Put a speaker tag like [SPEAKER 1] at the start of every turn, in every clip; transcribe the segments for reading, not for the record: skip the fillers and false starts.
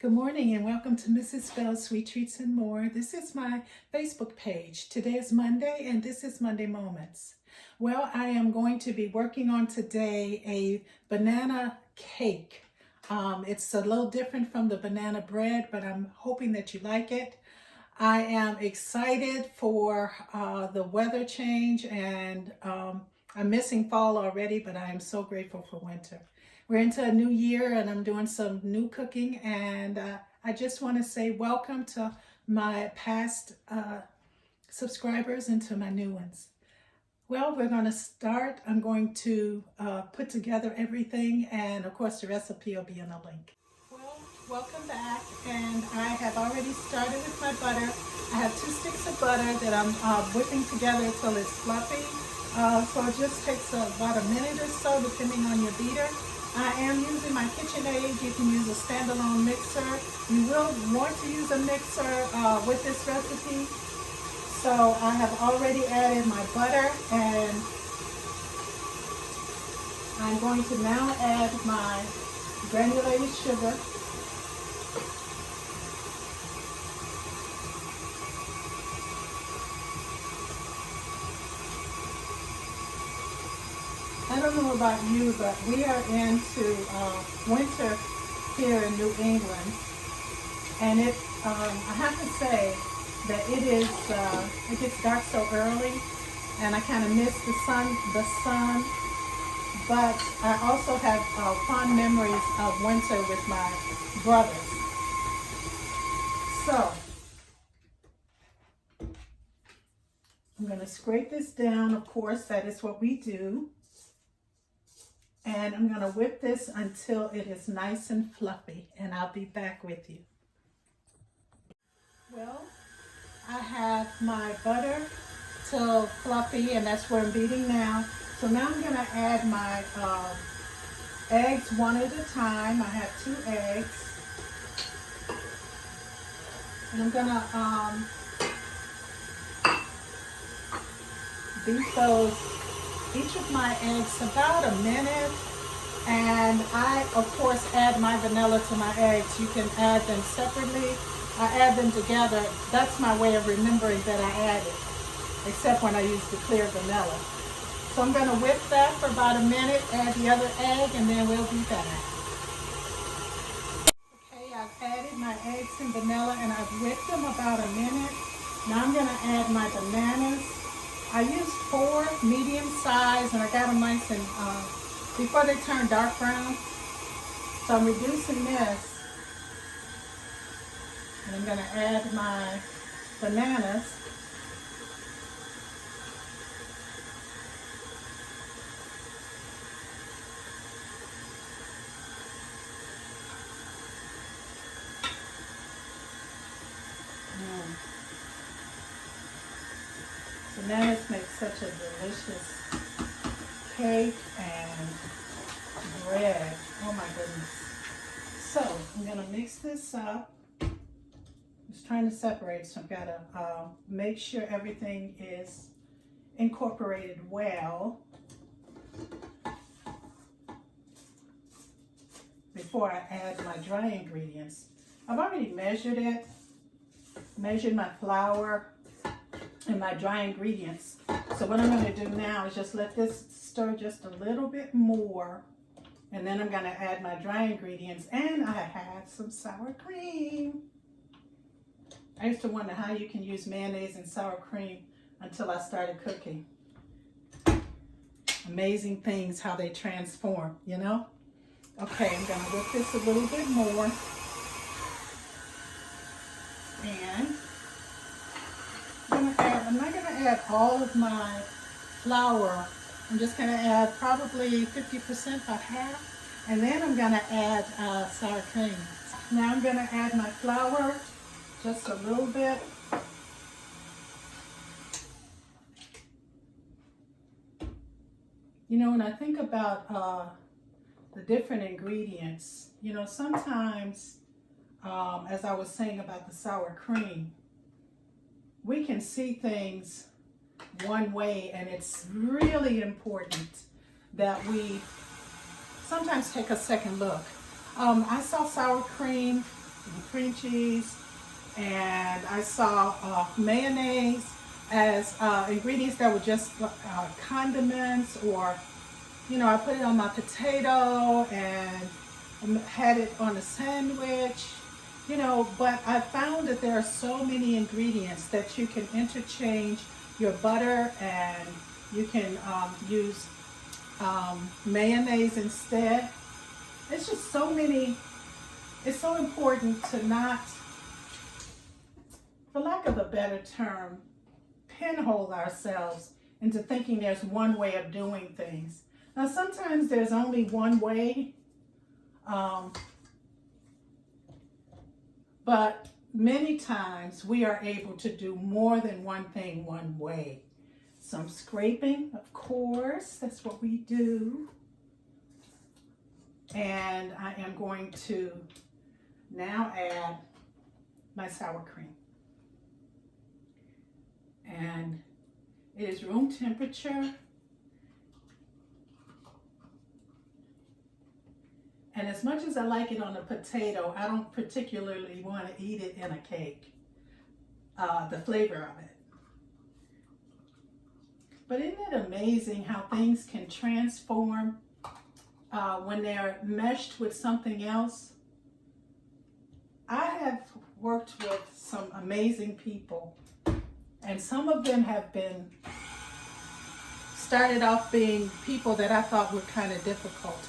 [SPEAKER 1] Good morning and welcome to Mrs. Bell's Sweet Treats and More. This is my Facebook page. Today is Monday and this is Monday Moments. Well, I am going to be working on today a banana cake. It's a little different from the banana bread, but I'm hoping that you like it. I am excited for the weather change and I'm missing fall already, but I am so grateful for winter. We're into a new year and I'm doing some new cooking, and I just want to say welcome to my past subscribers and to my new ones. Well, we're going to start. I'm going to put together everything, and of course the recipe will be in the link. Well, welcome back, and I have already started with my butter. I have 2 sticks of butter that I'm whipping together until it's fluffy. So it just takes about a minute or so depending on your beater. I am using my KitchenAid. You can use a standalone mixer. You will want to use a mixer with this recipe. So I have already added my butter, and I'm going to now add my granulated sugar. I don't know about you, but we are into winter here in New England, and I have to say that it gets dark so early, and I kind of miss the sun, but I also have fond memories of winter with my brothers. So I'm going to scrape this down. Of course, that is what we do. And I'm going to whip this until it is nice and fluffy, and I'll be back with you. Well, I have my butter till fluffy, and that's what I'm beating now. So now I'm going to add my eggs one at a time. I have 2 eggs. And I'm going to beat those, each of my eggs, about a minute, and I of course add my vanilla to my eggs. You can add them separately. I add them together. That's my way of remembering that I added, except when I use the clear vanilla. So I'm going to whip that for about a minute, add the other egg, and then we'll be back. Okay, I've added my eggs and vanilla, and I've whipped them about a minute. Now I'm going to add my bananas. I used 4 medium size, and I got them nice and before they turn dark brown. So I'm reducing this, and I'm going to add my bananas. Bananas make such a delicious cake and bread. Oh my goodness. So I'm going to mix this up. I'm just trying to separate, so I've got to make sure everything is incorporated well before I add my dry ingredients. I've already measured it, measured my flour and my dry ingredients. So what I'm going to do now is just let this stir just a little bit more, and then I'm going to add my dry ingredients, and I had some sour cream. I used to wonder how you can use mayonnaise and sour cream until I started cooking. Amazing things, how they transform, you know? Okay, I'm going to whip this a little bit more, and I'm not going to add all of my flour. I'm just going to add probably 50%, about half. And then I'm going to add sour cream. Now I'm going to add my flour, just a little bit. You know, when I think about the different ingredients, you know, sometimes, as I was saying about the sour cream, we can see things one way, and it's really important that we sometimes take a second look. I saw sour cream and cream cheese, and I saw mayonnaise as ingredients that were just condiments, or I put it on my potato and had it on a sandwich, but I found that there are so many ingredients that you can interchange your butter, and you can use mayonnaise instead. It's just so many. It's so important to not, for lack of a better term, pinhole ourselves into thinking there's one way of doing things. Now, sometimes there's only one way, but many times we are able to do more than one thing one way. Some scraping, of course, that's what we do. And I am going to now add my sour cream. And it is room temperature. And as much as I like it on a potato, I don't particularly want to eat it in a cake, the flavor of it. But isn't it amazing how things can transform when they're meshed with something else? I have worked with some amazing people, and some of them have been started off being people that I thought were kind of difficult.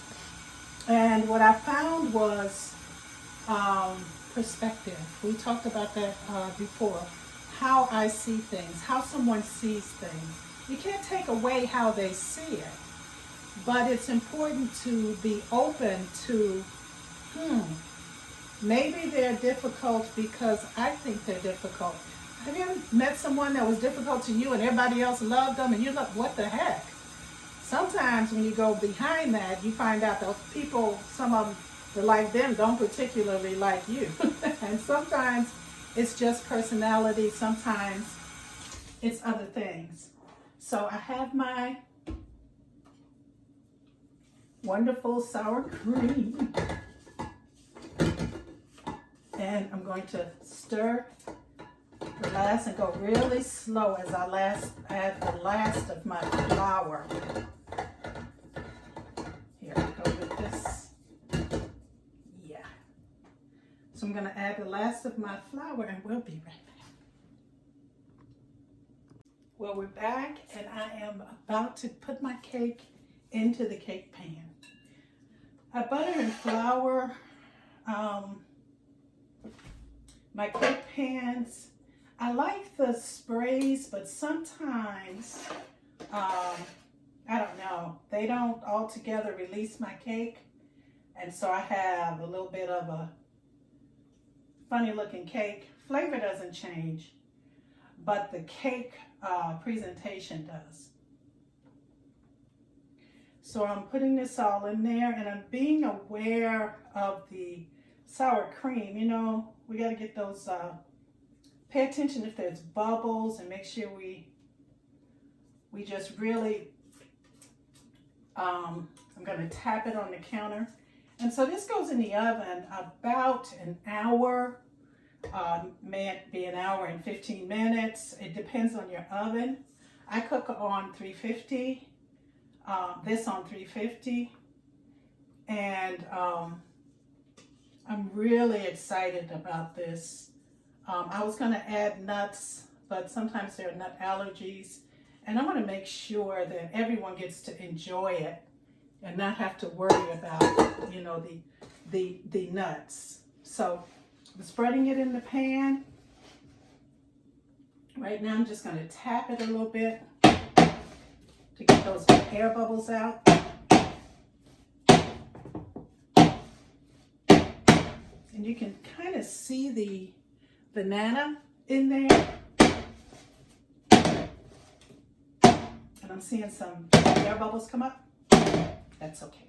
[SPEAKER 1] And what I found was perspective. We talked about that before. How I see things, how someone sees things. You can't take away how they see it, but it's important to be open to, maybe they're difficult because I think they're difficult. Have you ever met someone that was difficult to you and everybody else loved them, and you're like, what the heck? Sometimes when you go behind that, you find out that people, some of them that like them don't particularly like you. And sometimes it's just personality, sometimes it's other things. So I have my wonderful sour cream, and I'm going to stir the last and go really slow as I add the last of my flour. Here, go with this. Yeah. So I'm going to add the last of my flour, and we'll be right back. Well, we're back, and I am about to put my cake into the cake pan. I butter and flour my cake pans. I like the sprays, but sometimes, I don't know, they don't altogether release my cake. And so I have a little bit of a funny looking cake. Flavor doesn't change, but the cake presentation does. So I'm putting this all in there, and I'm being aware of the sour cream. We got to get those, pay attention if there's bubbles, and make sure we just really, I'm going to tap it on the counter. And so this goes in the oven about an hour. May be an hour and 15 minutes. It depends on your oven. I cook on 350, this on 350, and I'm really excited about this. I was going to add nuts, but sometimes there are nut allergies, and I want to make sure that everyone gets to enjoy it and not have to worry about, the nuts. So I'm spreading it in the pan. Right now I'm just going to tap it a little bit to get those air bubbles out. And you can kind of see the banana in there. And I'm seeing some air bubbles come up. That's okay.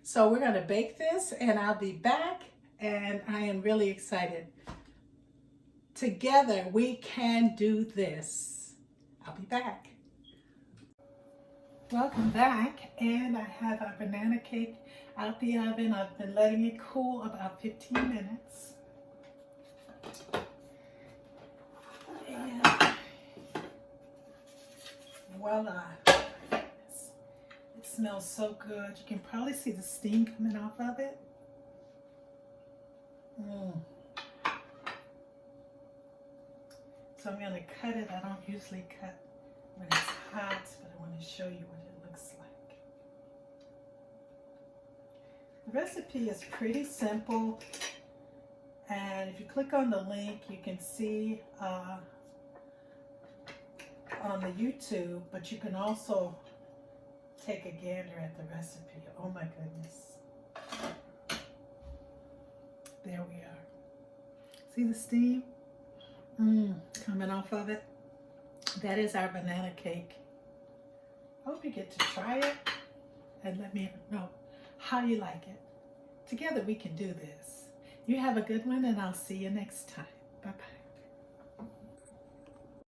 [SPEAKER 1] So we're going to bake this, and I'll be back, and I am really excited. Together we can do this. I'll be back. Welcome back, and I have our banana cake out the oven. I've been letting it cool about 15 minutes. Voila. It smells so good. You can probably see the steam coming off of it. So I'm going to cut it. I don't usually cut when it's hot, but I want to show you what it looks like. The recipe is pretty simple. And if you click on the link, you can see on the YouTube, but you can also take a gander at the recipe. Oh my goodness. There we are. See the steam? Coming off of it. That is our banana cake. I hope you get to try it and let me know how you like it. Together we can do this. You have a good one, and I'll see you next time. Bye-bye.